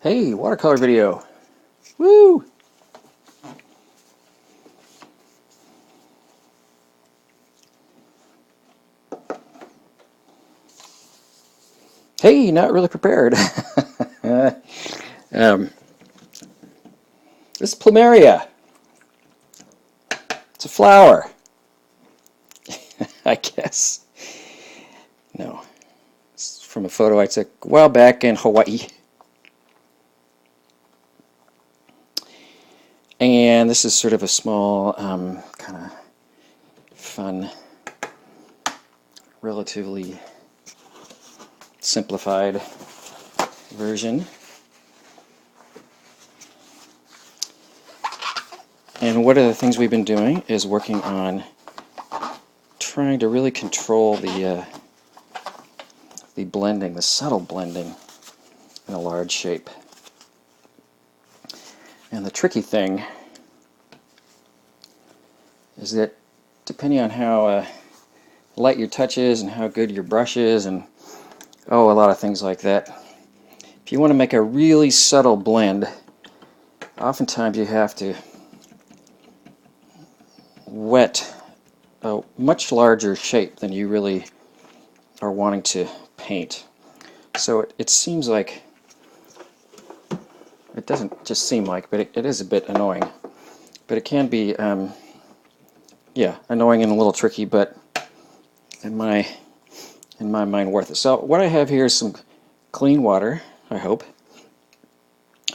Hey, watercolor video. Woo! Hey, not really prepared. This is Plumeria. It's a flower. I guess. No. It's from a photo I took a while back in Hawaii. And this is sort of a small, kind of fun, relatively simplified version. And one of the things we've been doing is working on trying to really control the blending, the subtle blending in a large shape. And the tricky thing is that depending on how light your touch is and how good your brush is and a lot of things like that, if you want to make a really subtle blend, oftentimes you have to wet a much larger shape than you really are wanting to paint. So it seems like, it doesn't just seem like, but it is a bit annoying. But it can be, yeah, annoying and a little tricky, but in my mind worth it. So what I have here is some clean water, I hope.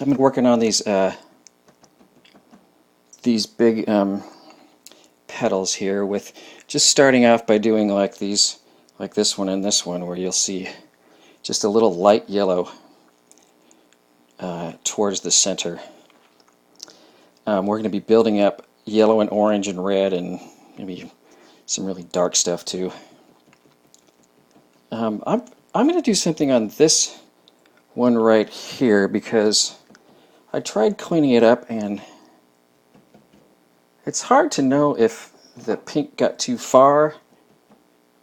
I've been working on these big petals here, with just starting off by doing like these, like this one and this one, where you'll see just a little light yellow towards the center. We're going to be building up yellow and orange and red and maybe some really dark stuff too. I'm going to do something on this one right here because I tried cleaning it up and it's hard to know if the pink got too far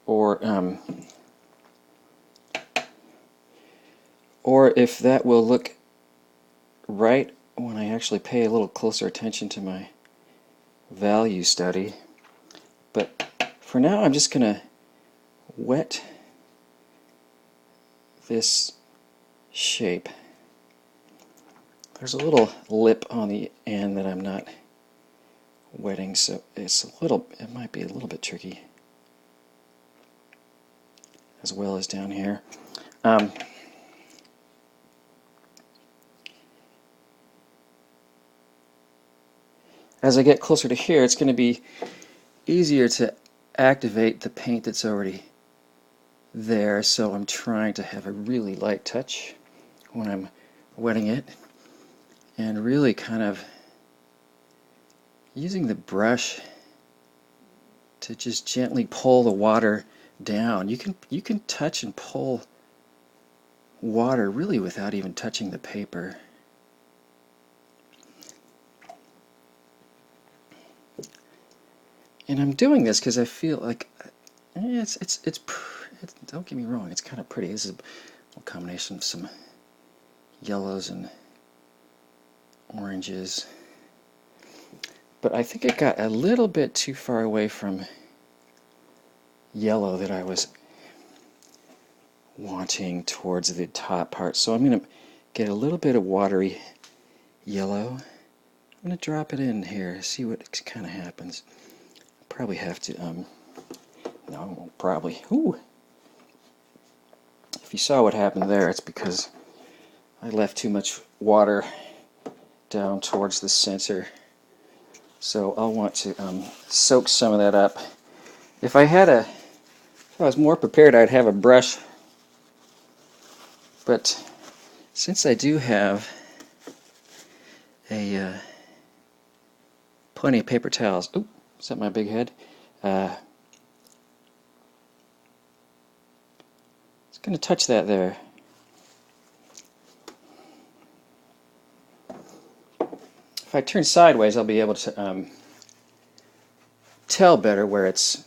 or if that will look right when I actually pay a little closer attention to my value study. But for now I'm just going to wet this shape. There's a little lip on the end that I'm not wetting, so it might be a little bit tricky, as well as down here. As I get closer to here, it's going to be easier to activate the paint that's already there, so I'm trying to have a really light touch when I'm wetting it, and really kind of using the brush to just gently pull the water down. You can touch and pull water really without even touching the paper. And I'm doing this because I feel like it's don't get me wrong, it's kind of pretty. This is a combination of some yellows and oranges. But I think it got a little bit too far away from yellow that I was wanting towards the top part. So I'm going to get a little bit of watery yellow. I'm going to drop it in here, see what kind of happens. Probably have to, no, I won't probably. Ooh. If you saw what happened there, it's because I left too much water down towards the center. So I'll want to soak some of that up. If I was more prepared, I'd have a brush. But since I do have plenty of paper towels, ooh, is that my big head? It's going to touch that there. If I turn sideways, I'll be able to tell better where it's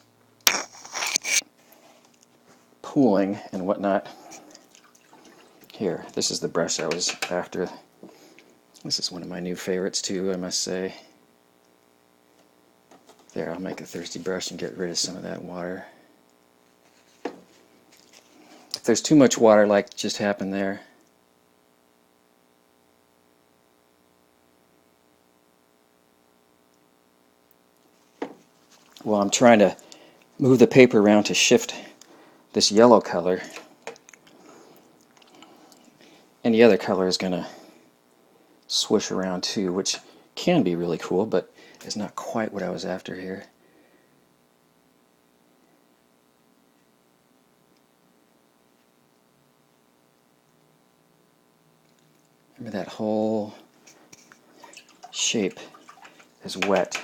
pooling and whatnot. Here, this is the brush I was after. This is one of my new favorites too, I must say. There, I'll make a thirsty brush and get rid of some of that water. If there's too much water like just happened there, well, I'm trying to move the paper around to shift this yellow color. And the other color is going to swish around too, which can be really cool, but is not quite what I was after here. Remember, that whole shape is wet.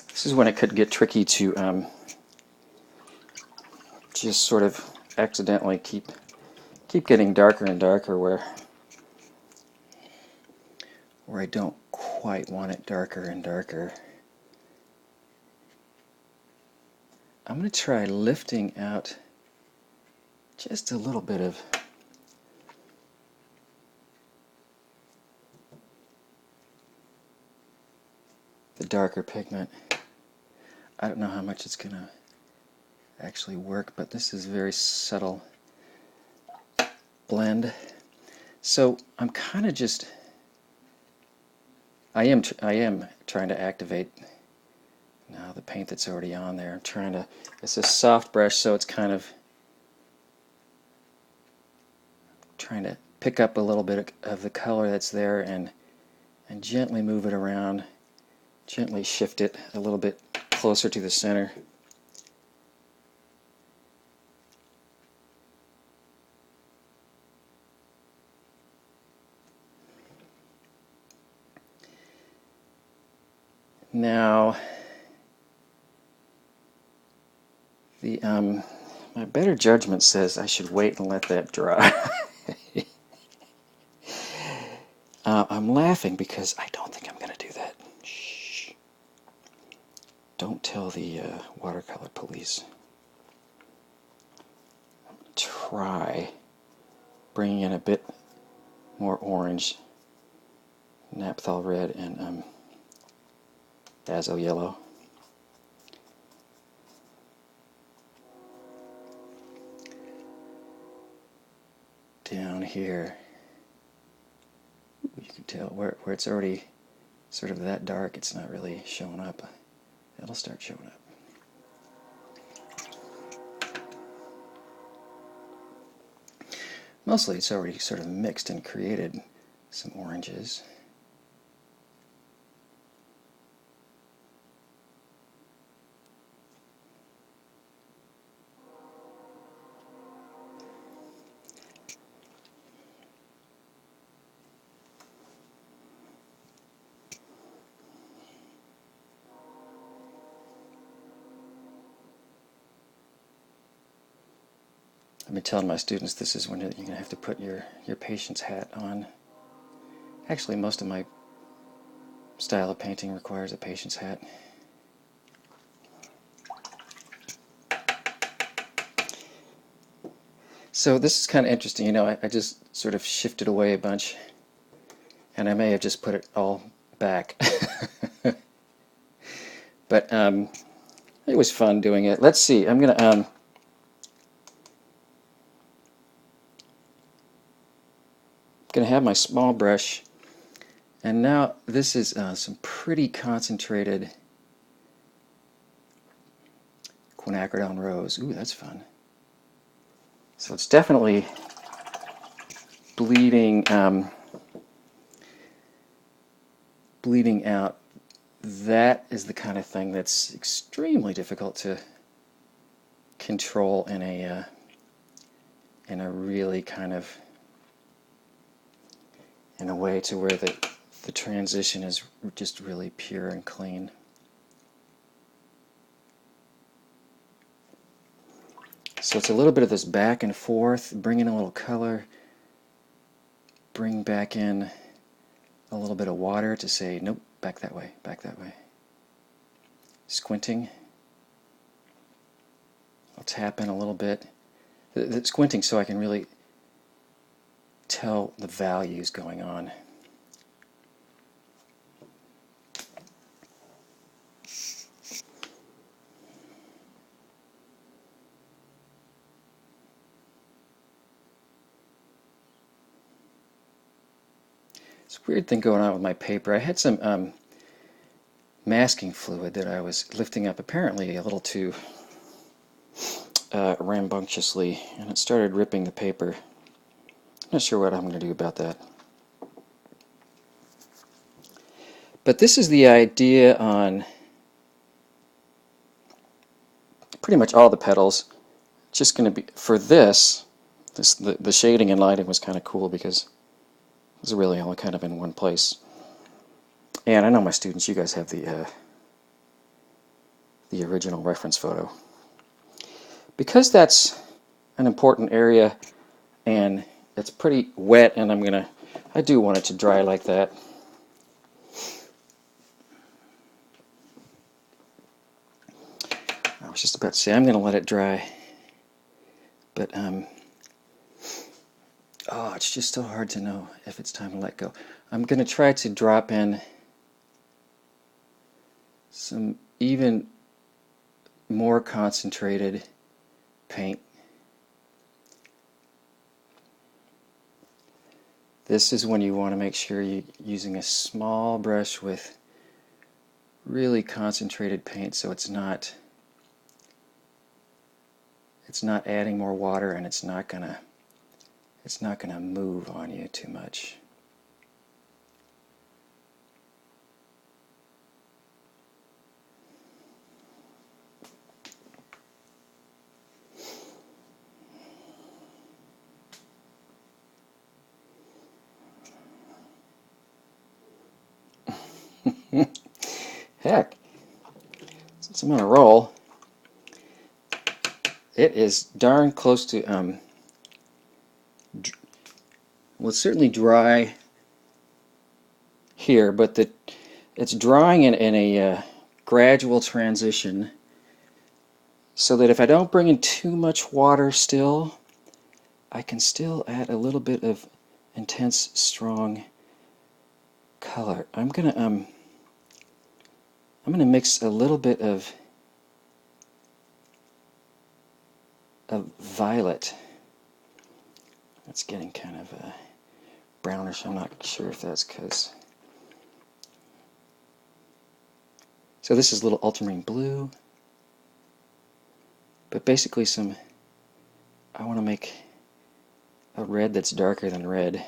This is when it could get tricky to just sort of accidentally keep getting darker and darker where I don't quite want it darker and darker. I'm going to try lifting out just a little bit of the darker pigment. I don't know how much it's going to actually work, but this is a very subtle blend. So I'm kind of just, I am trying to activate now the paint that's already on there. I'm trying to, it's a soft brush, so it's kind of trying to pick up a little bit of the color that's there and gently move it around, gently shift it a little bit closer to the center. Now, the my better judgment says I should wait and let that dry. I'm laughing because I don't think I'm going to do that. Shh. Don't tell the watercolor police. I'm going to try bringing in a bit more orange, naphthol red, and azo yellow. Down here, you can tell where it's already sort of that dark, it's not really showing up. It'll start showing up. Mostly it's already sort of mixed and created some oranges. I've been telling my students this is when you're going to have to put your patient's hat on. Actually, most of my style of painting requires a patient's hat. So this is kind of interesting. You know, I just sort of shifted away a bunch, and I may have just put it all back. But it was fun doing it. Let's see. I'm going to have my small brush, and now this is some pretty concentrated quinacridone rose. Ooh, that's fun. So it's definitely bleeding bleeding out. That is the kind of thing that's extremely difficult to control in a really kind of in a way to where the transition is just really pure and clean. So it's a little bit of this back and forth, bring in a little color, bring back in a little bit of water to say, nope, back that way, back that way. squinting. I'll tap in a little bit. The squinting so I can really tell the values going on. It's a weird thing going on with my paper. I had some masking fluid that I was lifting up apparently a little too rambunctiously, and it started ripping the paper. I'm not sure what I'm going to do about that. But this is the idea on pretty much all the petals. Just going to be, for this the shading and lighting was kind of cool because it was really all kind of in one place. And I know my students, you guys have the original reference photo. Because that's an important area and it's pretty wet, and I do want it to dry like that. I was just about to say I'm going to let it dry, but oh, it's just so hard to know if it's time to let go. I'm going to try to drop in some even more concentrated paint. This is when you want to make sure you're using a small brush with really concentrated paint, so it's not adding more water, and it's not gonna move on you too much. Heck, since I'm on a roll, it is darn close to, well, it's certainly dry here, but it's drying in a gradual transition, so that if I don't bring in too much water still, I can still add a little bit of intense, strong color. I'm gonna mix a little bit of violet. It's getting kind of brownish. I'm not sure if that's because. So this is a little ultramarine blue, but basically I want to make a red that's darker than red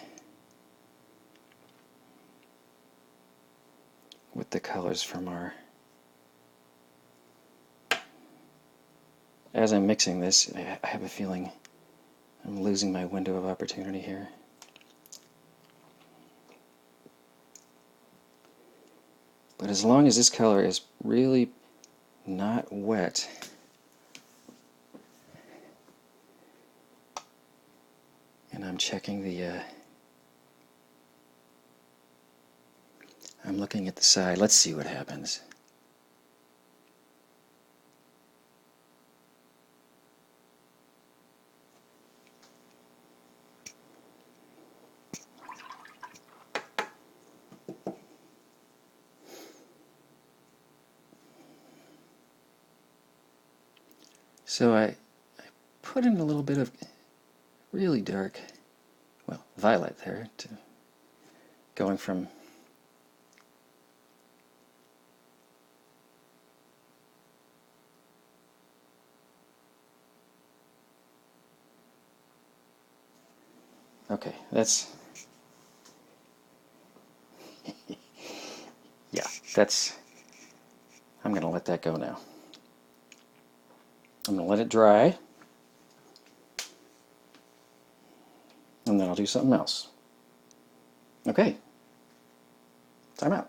with the colors from our. As I'm mixing this, I have a feeling I'm losing my window of opportunity here. But as long as this color is really not wet, and I'm checking I'm looking at the side. Let's see what happens. So I put in a little bit of really dark, well, violet there, to going from okay, that's yeah, I'm going to let that go now. I'm going to let it dry, and then I'll do something else. Okay, time out.